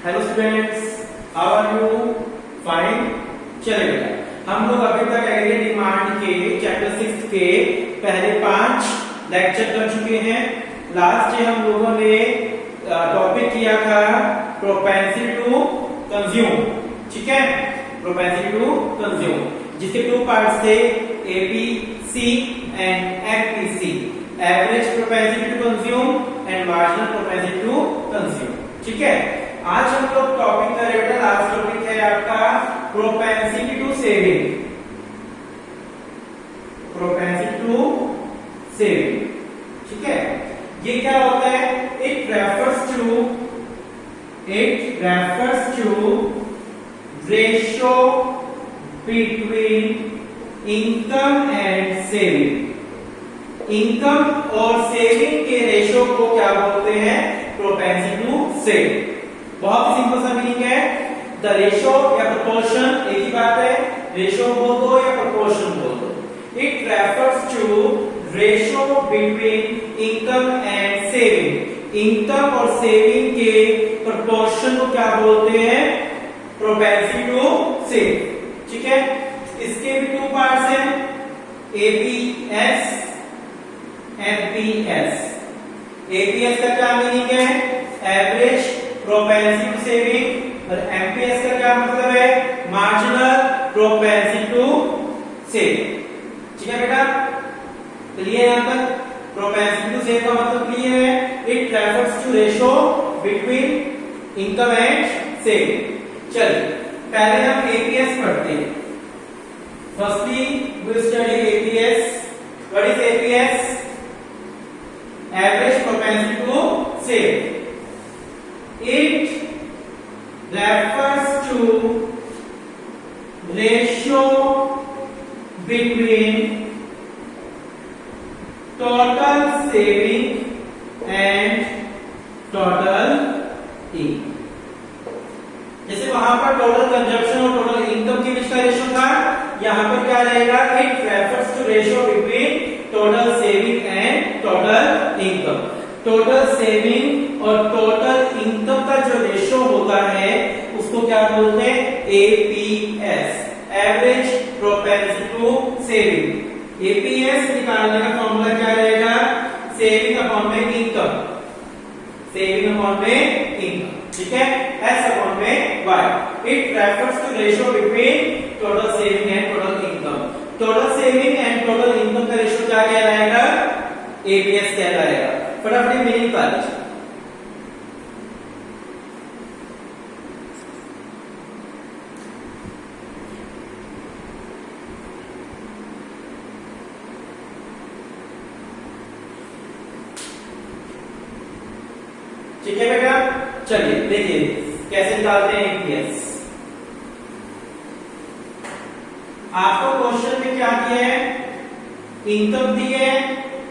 Hello students, how are you? Fine. चलिए बेटा, हम लोग अभी तक एग्रीगेट डिमांड के चैप्टर 6 के पहले 5 लेक्चर कर चुके हैं। लास्ट डे हम लोगों ने टॉपिक किया था प्रोपेंसिटी टू कंज्यूम। ठीक है, प्रोपेंसिटी टू कंज्यूम, जिसके 2 पार्ट्स थे, APC and FPC, average propensity to consume and marginal propensity to consume. ठीक है, आज हम लोग टॉपिक कर रहे हैं, लास्ट टॉपिक है आपका propensity to saving. Propensity to saving, ठीक है, ये क्या होता है? It refers to ratio between income and saving. Income और सेविंग के रेशियो को क्या बोलते हैं? Propensity to saving. बहुत ही सिंपल सा मीनिंग है, द रेशियो या प्रोपोर्शन, एक ही बात है, रेशियो बोल दो या प्रोपोर्शन बोल दो। It refers to ratio between income and saving. Income और सेविंग के प्रोपोर्शन को क्या बोलते हैं? Propensity to save. ठीक है, इसके भी 2 पार्ट्स हैं, एपीएस एफपीएस। एपीएस का क्या मीनिंग है? एवरेज प्रोपेंसिटी टू सेविंग, और एमपीएस का क्या मतलब है? Marginal propensity to save. ठीक है बेटा, क्लियर? यहां तक प्रोपेंसिटी टू सेव का मतलब क्लियर है। It refers to ratio between income and saving. चलिए पहले हम एपीएस पढ़ते हैं। Firstly we study APS. What is APS? Average propensity to save. It refers to ratio between total saving and total income। जैसे वहां पर total consumption और total income के बीच का रेशियो था, यहां पर क्या रहेगा? It refers to ratio between total saving and total income. Total saving और टोटल इनकम का जो रेशियो होता है उसको क्या बोलते हैं? APS, average propensity to saving. APS निकालने का फॉर्मूला क्या रहेगा? सेविंग अपॉन में इनकम, सेविंग अपॉन में इनकम। ठीक है, एस अपॉन में Y. It refers to ratio between total saving and total income. Total saving and total income का रेशियो क्या कहलाएगा? एपीएस कहलाएगा। फटाफट मीनिंग निकाल लीजिए। ठीक है बेटा, चलिए देखिए कैसे निकालते हैं एपीएस। आपको क्वेश्चन में क्या दिया है? इनकम दी है,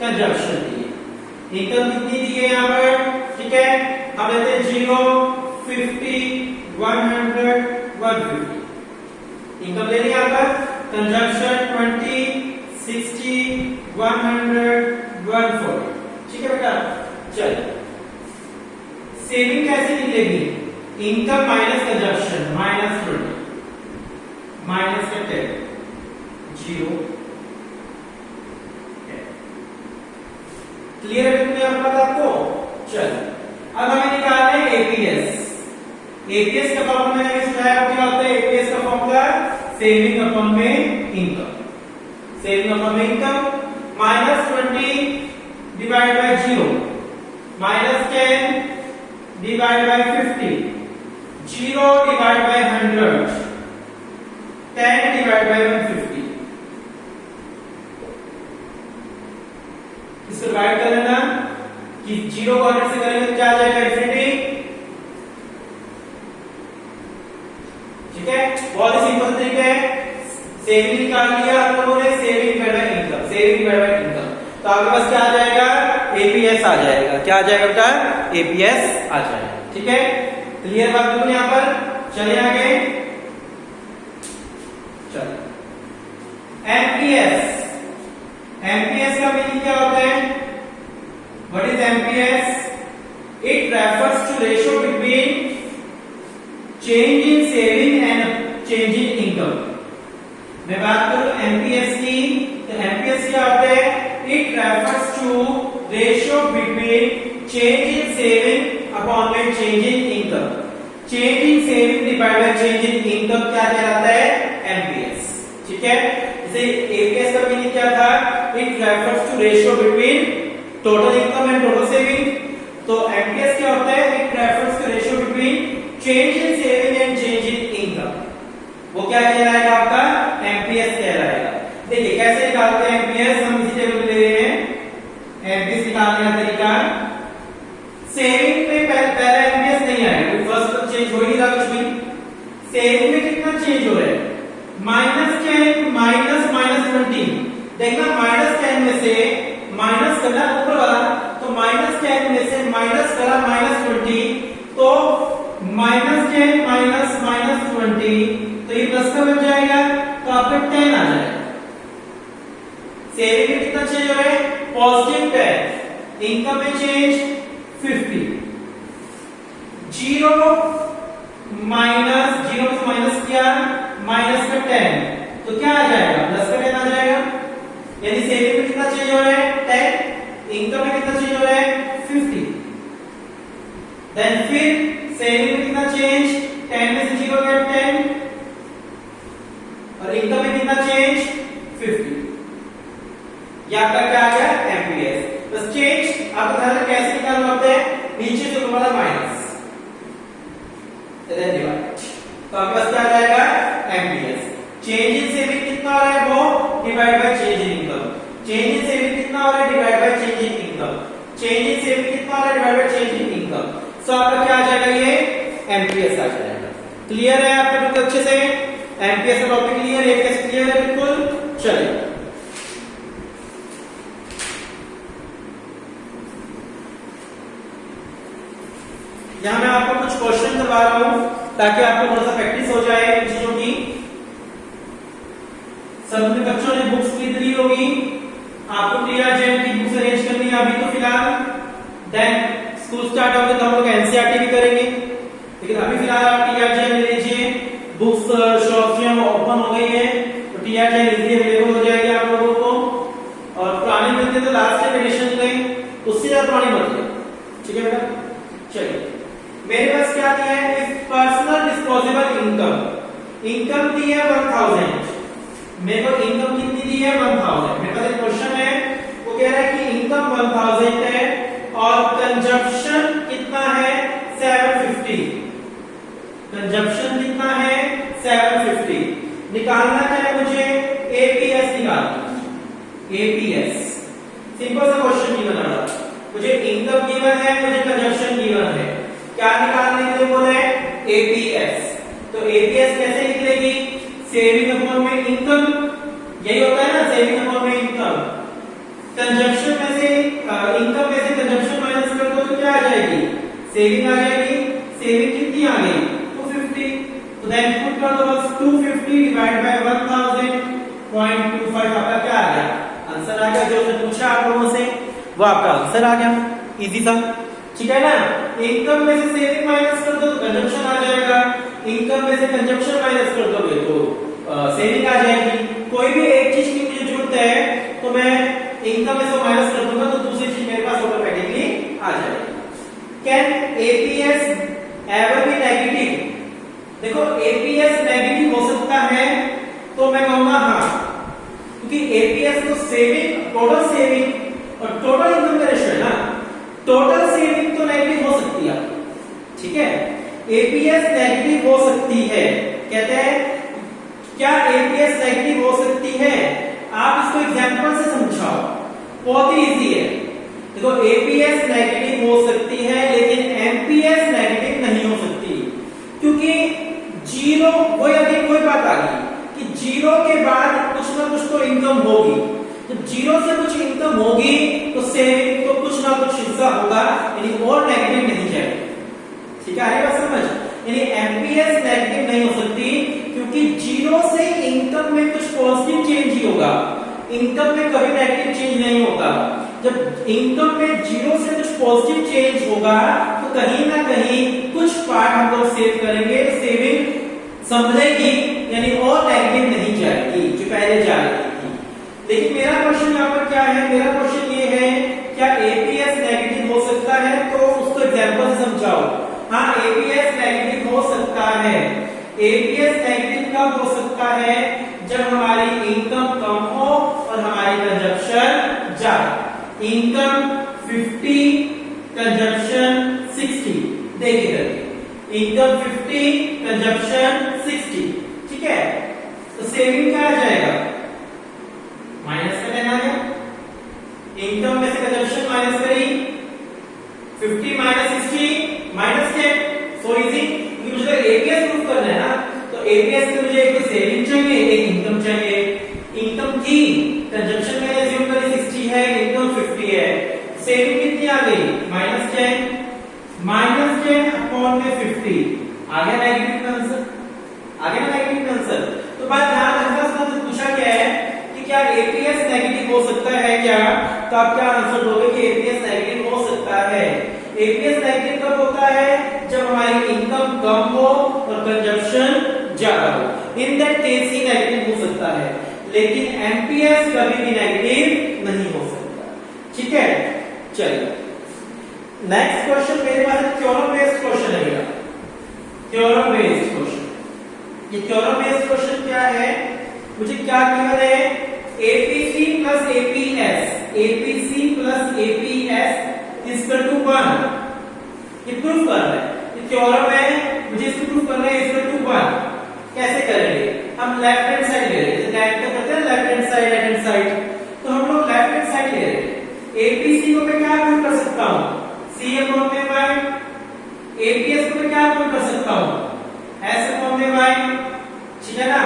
कंजप्शन दी है। इनकम कितनी दी है यहाँ पर? ठीक है, हम लेते हैं 0, 50, 100, 150। इनकम ले ली यहाँ पर। कंजप्शन 20, 60, 100, 140। ठीक है बेटा, चलिए सेविंग कैसे निकलेगी? Income minus consumption, -20, -10, 0। क्लियर है तुम्हें अब बात आपको? चलो अब हमें निकालना है एपीएस। एपीएस का फॉर्मूला मैंने समझाया क्या होता है? एपीएस का फॉर्मूला सेविंग अपॉन में इनकम। सेविंग अपॉन में income, -20 divide by 0, -10 divide by 50, 0 divide by 100, 10 divide by 150। इसको डिवाइड कर लेना कि 0 को 100 से करेंगे तो क्या आ जाएगा? इंफिनिटी। ठीक है, बहुत ही सिंपल तरीका है। सेविंग निकाल लिया आप लोगों ने, saving divide bye income, saving divide bye income, तो आपके पास क्या आ जाएगा? एपीएस आ जाएगा। क्या आ जाएगा बेटा? एपीएस आ जाएगा। ठीक है, क्लियर बात बिल्कुल यहां पर। चलिए आगे, चलो एमपीएस। एमपीएस का मीनिंग क्या होता है? What is MPS? It refers to ratio between change in saving and change in income. मैं बात करूं एमपीएस की, तो एमपीएस क्या होता है? It refers to ratio between change in saving upon में change in income. Change in saving divide by change in income क्या कहलाता है? एमपीएस। ठीक है, जैसे एपीएस का मीनिंग क्या था? It refers to ratio between total income and total saving. तो एमपीएस क्या होता है? It refers to ratio between change in saving and change in income. वो क्या कहलाएगा? आपका एमपीएस कहलाएगा। देखिए कैसे निकालते हैं एमपीएस, हम इसी टेबल में ले रहे हैं। एमपीएस निकालने का तरीका, सेविंग में पहला एमपीएस नहीं आएगा, फर्स्ट तो चेंज हो ही रहा कुछ भी। सेविंग में कितना चेंज हो रहा है? -10 माइनस -20। देखना -10 में से माइनस करना ऊपर वाला, तो -10 में से माइनस करा -20, तो -10 माइनस -20, तो ये प्लस का बन जाएगा, तो आपका 10 आ जाएगा। सेविंग में कितना चेंज हो रहा है? +10। इनकम में चेंज 50। 0 से माइनस किया, माइनस का 10, तो क्या आ जाएगा? प्लस का 10 आ जाएगा। यानी सेविंग में कितना चेंज हो रहा है? 10। इनकम में कितना चेंज हो रहा है? 50। देन फिर सेविंग में कितना चेंज? 10 में से 0 गया 10, और इनकम में कितना चेंज? 50। ये आपका क्या आ गया? एमपीएस। बस चेंज आपको ध्यान रखना कैसे निकालना होता है? नीचे से ऊपर वाला माइनस, इधर डिवाइड, तो आपके पास क्या आ जाएगा? एमपीएस। चेंज इन सेविंग कितना हो रहा है? वो divide by change in income. Change in saving कितना हो रहा है? Divide by change in income. Change in saving कितना हो रहा है? Divide by change in income. So आपका क्या आ जाएगा? ये एमपीएस आ जाएगा। क्लियर है आपको बिल्कुल अच्छे से? एमपीएस का टॉपिक क्लियर है? कैसे क्लियर है? बिल्कुल। चलिए यहां मैं आपको कुछ क्वेश्चन करवा रहा हूं ताकि आपको थोड़ा सा प्रैक्टिस हो जाए इन चीजों की। सबने बच्चों ने बुक्स खरीद ली होगी, आपको टीआर जेन की बुक्स अरेंज करनी है अभी तो फिलहाल। देन स्कूल स्टार्ट होगा तो हम लोग एनसीईआरटी भी करेंगे, लेकिन अभी फिलहाल आप टीआर जेन ले लीजिए। बुक्स शॉप्स जो ओपन हो गई है, तो टीआर जेन इजीली अवेलेबल हो जाएगी आप लोगों को। और पुरानी मिलती तो लास्ट एडिशन लें, उससे ज्यादा पुरानी मत लें। ठीक है बेटा? चलिए मेरे पास क्या दिया है? If personal disposable income, income दी है 1000, मेरे को इनकम कितनी दी है? 1000। मेरे पास एक क्वेश्चन है, वो कह रहा है कि इनकम 1000 है और कंजप्शन कितना है? 750। कंजप्शन कितना है? 750। निकालना क्या है मुझे? एपीएस निकालना। एपीएस सिंपल सा क्वेश्चन गिवन है, मुझे इनकम गिवन है, मुझे कंजप्शन गिवन है, क्या निकालने के लिए बोले? एपीएस। तो एपीएस कैसे निकलेगी? सेविंग अपॉन में इनकम, यही होता है ना, सेविंग अपॉन में इनकम। कंजप्शन में से इनकम में से कंजप्शन माइनस कर दो तो क्या आ जाएगी? सेविंग आ जाएगी। सेविंग कितनी आ गई? 250। तो देन पुट कर दो बस 250 डिवाइड बाय 1000.25। आपका क्या आ गया? आंसर आ गया। जो से पूछा आप लोगों से वो आपका आंसर आ गया, इजी था। ठीक है ना? इनकम में से सेविंग माइनस कर दो तो कंजप्शन आ जाएगा, इनकम में से कंजप्शन माइनस कर दोगे तो सेविंग आ जाएगी। कोई भी एक चीज की मुझे जरूरत है तो मैं इनकम में से माइनस कर दूंगा तो दूसरी चीज मेरे पास ऑटोमेटिकली आ जाएगी। Can APS ever be negative? देखो एपीएस नेगेटिव हो सकता है, तो मैं कहूंगा हाँ, क्योंकि एपीएस तो सेविंग, टोटल सेविंग और टोटल इनकम का रेशियो है ना, टोटल सेविंग तो नेगेटिव हो सकती है। ठीक है, एपीएस नेगेटिव हो सकती है। कहते हैं क्या एपीएस नेगेटिव हो सकती है? आप इसको एग्जांपल से समझाओ, बहुत ही इजी है। देखो एपीएस नेगेटिव हो सकती है लेकिन एमपीएस नेगेटिव नहीं हो सकती, क्योंकि जीरो, वही अभी कोई बात आ गई कि जीरो के बाद कुछ ना कुछ तो इनकम होगी। जब जीरो से कुछ इनकम होगी तो सेविंग तो कुछ ना कुछ हिस्सा होगा, यानी और नेगेटिव नहीं जाएगा। ठीक है, आ रही बात समझ? यानी एमपीएस नेगेटिव नहीं हो सकती क्योंकि जीरो से इनकम में कुछ पॉजिटिव चेंज ही होगा, इनकम में कभी नेगेटिव चेंज नहीं होता। जब इनकम में जीरो से कुछ पॉजिटिव चेंज होगा तो कहीं ना कहीं कुछ पार्ट हम लोग सेव करेंगे, सेविंग मेरा क्वेश्चन ये है, क्या एपीएस नेगेटिव हो सकता है? तो उसको एग्जांपल से समझाओ। हाँ, एपीएस नेगेटिव हो सकता है। एपीएस नेगेटिव कब हो सकता है? जब हमारी इनकम कम हो और हमारी कंजप्शन ज्यादा। Income 50, consumption 60। देखिए करके, इनकम 50, कंजप्शन 60, ठीक है। तो सेविंग क्या आ जाएगा? माइनस का देना है, इनकम में से कंजप्शन माइनस करी, 50 माइनस 60 माइनस 10। सो इजी, मुझे एपीएस प्रूफ करना है ना, तो एपीएस के मुझे एक सेविंग चाहिए, एक इनकम चाहिए। इनकम की कंजप्शन में एज्यूम करें 60 है, इनकम 50 है, सेविंग कितनी आ गई? माइनस 10। माइनस 10 अपॉन में 50 आ गया नेगेटिव आंसर, आ गया नेगेटिव आंसर। तो बात ध्यान रखना, उसने पूछा क्या है कि क्या एपीएस नेगेटिव हो सकता है क्या? तो आप क्या आंसर दोगे कि एपीएस नेगेटिव हो सकता है। एपीएस नेगेटिव कब होता है? जब हमारी इनकम कम हो और कंजप्शन ज्यादा हो। In that case he negative हो सकता है, लेकिन एमपीएस कभी भी नेगेटिव नहीं हो सकता, ठीक है। चलिए नेक्स्ट क्वेश्चन मेरे पास थ्योरम बेस्ड क्वेश्चन है मेरा, थ्योरम बेस्ड क्वेश्चन। ये थ्योरम बेस्ड क्वेश्चन क्या है? मुझे क्या गिवन है? APC plus APS, APC plus APS equal to 1। ये प्रूफ करना है, ये थ्योरम है, मुझे इसको प्रूफ करना है इक्वल टू 1। कैसे करेंगे? हम लेफ्ट हैंड साइड ले रहे हैं, जैसे डायरेक्ट करते हैं left hand side, right hand side, तो हम लोग लेफ्ट हैंड साइड ले रहे हैं। एपीसी को मैं क्या प्रूफ कर सकता हूं? सी अपॉन में y। एपीएस को मैं क्या प्रूफ कर सकता हूं? s अपॉन में y, ठीक है ना।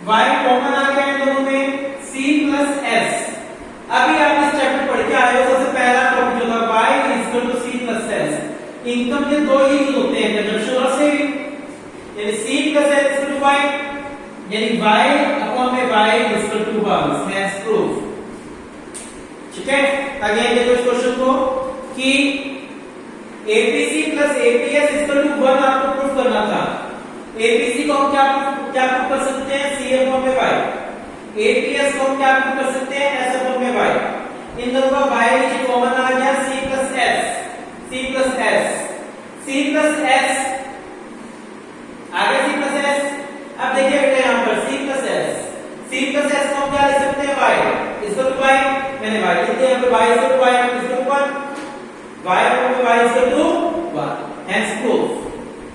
y कॉमन आ गया है दोनों में, c प्लस s। अभी आप इस चैप्टर पढ़ के आए हो, सबसे पहला टॉपिक जो था y equal to c plus s। Income के दो ही यूज होते हैं, कंजप्शन और सेविंग, यानी c plus s equal to y, यानी y अपॉन में y equal to 1। Hence proof, ठीक है। अगेन देखो इस क्वेश्चन को कि APC plus APS equal to 1 आपको प्रूफ करना था। एपीसी को हम क्या प्रूफ कर सकते हैं? सी अपॉन में y। एपीएस को हम क्या प्रूफ कर सकते हैं? एस अपॉन में y। इन दोनों का y नीचे कॉमन आ गया, c plus s, c plus s, c plus s आ गया, c प्लस s। अब देखिए बेटा यहां पर c plus s, c plus s को हम क्या लिख सकते हैं? y इक्वल टू y, मैंने y लिख दिया, यहाँ पे y equal to y equal to 1, y upon में y equal to 1। Hence proof.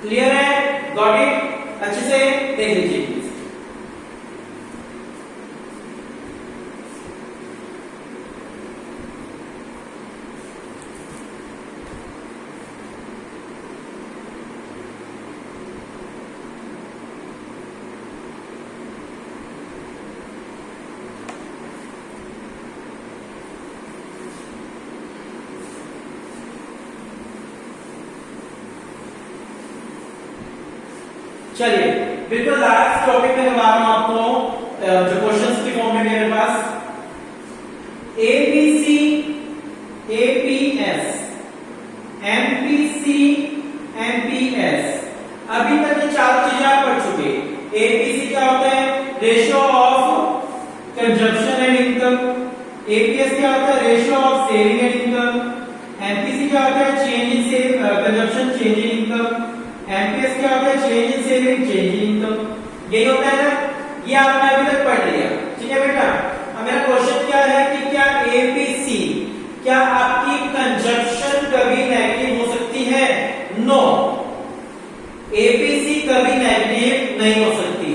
Clear है? Got it? अच्छे से देख लीजिए प्लीज। चलिए बिल्कुल लास्ट टॉपिक में बता रहा हूं आपको, जो क्वेश्चंस की फॉर्म में मेरे पास एबीसी, एपीएस, एमपीसी, एमपीएस। अभी तक ये चार चीजें आप पढ़ चुके। एपीसी क्या होता है? Ratio of consumption and income. APS क्या होता है? Ratio of saving and income. MPC क्या होता है? Change in saving, consumption, change in income. MPS क्या होता है? Change in saving, change in income. यही होता है ना, ये आपने अभी तक पढ़ लिया, ठीक है बेटा। अब मेरा क्वेश्चन क्या है कि क्या एपीसी, क्या आपकी कंजप्शन कभी नेगेटिव हो सकती है? नो, एपीसी कभी नेगेटिव नहीं हो सकती।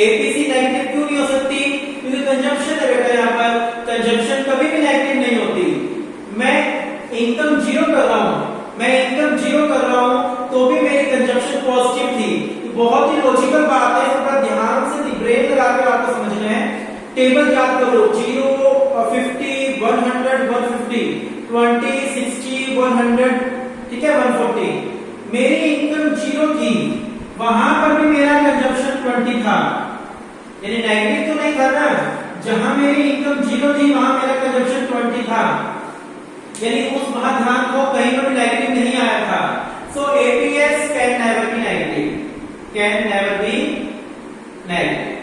एपीसी नेगेटिव क्यों नहीं हो सकती? क्योंकि कंजप्शन है बेटा, यहाँ पर कंजप्शन कभी भी नेगेटिव नहीं होती। मैं इनकम जीरो कर रहा हूं, मैं इनकम जीरो कर रहा हूं तो भी मेरी कंजप्शन पॉजिटिव थी। बहुत ही लॉजिकल बात है, इस पर ध्यान से ब्रेन लगा के आपको समझना है। टेबल याद करो, 0, 50, 100, 150, 20, 60, 100, ठीक है, 140। मेरी इनकम जीरो थी, वहां पर भी मेरा कंजप्शन 20 था, यानी नेगेटिव तो नहीं था ना। जहां मेरी इनकम जीरो थी वहां मेरा कंजप्शन 20 था, यानी उस वहां ध्यान को कहीं पर भी नेगेटिव नहीं आया था। So APS can never be negative, can never be negative,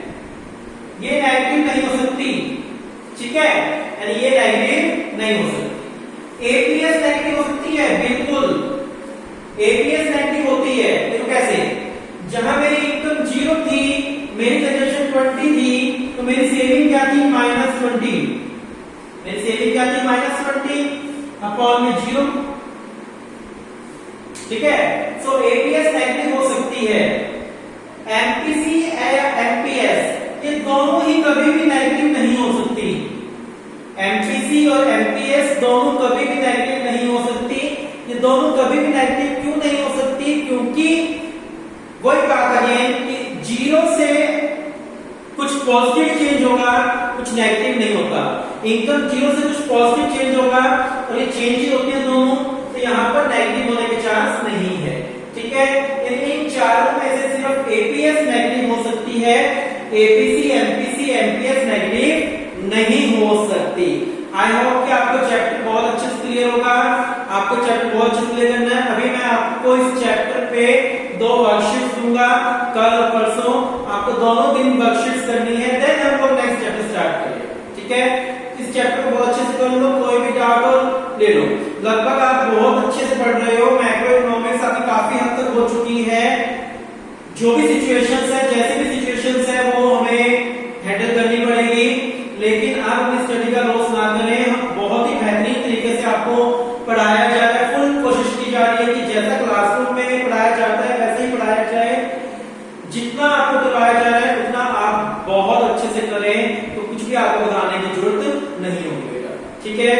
ये नेगेटिव नहीं हो सकती, ठीक है। यानी ये नेगेटिव नहीं हो सकती। एपीएस नेगेटिव हो सकती है, बिल्कुल एपीएस नेगेटिव होती है। देखो कैसे, जहां मेरी इनकम 0 थी, मेरी कंजप्शन 20 थी, तो मेरी सेविंग क्या थी -20। मेरी सेविंग क्या थी -20 अपॉन में 0। ठीक है, सो एपीएस नेगेटिव हो सकती है। एमपीसी या एमपीएस ये दोनों ही कभी भी नेगेटिव नहीं हो सकती। एमपीसी और एमपीएस दोनों कभी भी नेगेटिव नहीं हो सकती। ये दोनों कभी भी नेगेटिव क्यों नहीं हो सकती? क्योंकि वही बात है कि 0 से कुछ पॉजिटिव चेंज होगा, कुछ नेगेटिव नहीं होता। इनकम 0 से कुछ पॉजिटिव चेंज होगा और ये चेंजेस होते हैं दोनों, तो यहाँ पर नेगेटिव होने के चांस नहीं है। ठीक है, इन चारों में से सिर्फ एपीएस नेगेटिव हो सकती है, एपीसी, एमपीसी, एमपीएस नेगेटिव नहीं हो सकती। आई होप कि आपको चैप्टर बहुत अच्छे से क्लियर होगा। आपको चैप्टर बहुत अच्छे से क्लियर करना है। अभी मैं आपको इस चैप्टर पे 2 वर्कशीट्स दूंगा, कल और परसों। आपको दोनों दिन वर्कशीट्स करनी है, देन हम लोग नेक्स्ट चैप्टर स्टार्ट करेंगे। ठीक है, इस चैप्टर को बहुत अच्छे से कर लो, कोई भी डाउट हो ले लो। लगभग आप बहुत अच्छे से पढ़ रहे हो। मैक्रो इकोनॉमिक्स आपकी काफी हद तक हो चुकी है। जो भी सिचुएशंस है, जैसे भी सिचुएशंस है, वो हमें हैंडल करनी पड़ेगी। लेकिन आप अपनी स्टडी का लॉस ना करें। हम बहुत ही बेहतरीन तरीके से आपको पढ़ाया जा रहा है। फुल कोशिश की जा रही है कि जैसा क्लासरूम में पढ़ाया जाता है वैसे ही पढ़ाया जाए। जितना आपको करवाया जा रहा है उतना आप बहुत अच्छे से करें, तो कुछ भी आपको बताने की जरूरत नहीं होगी। ठीक है।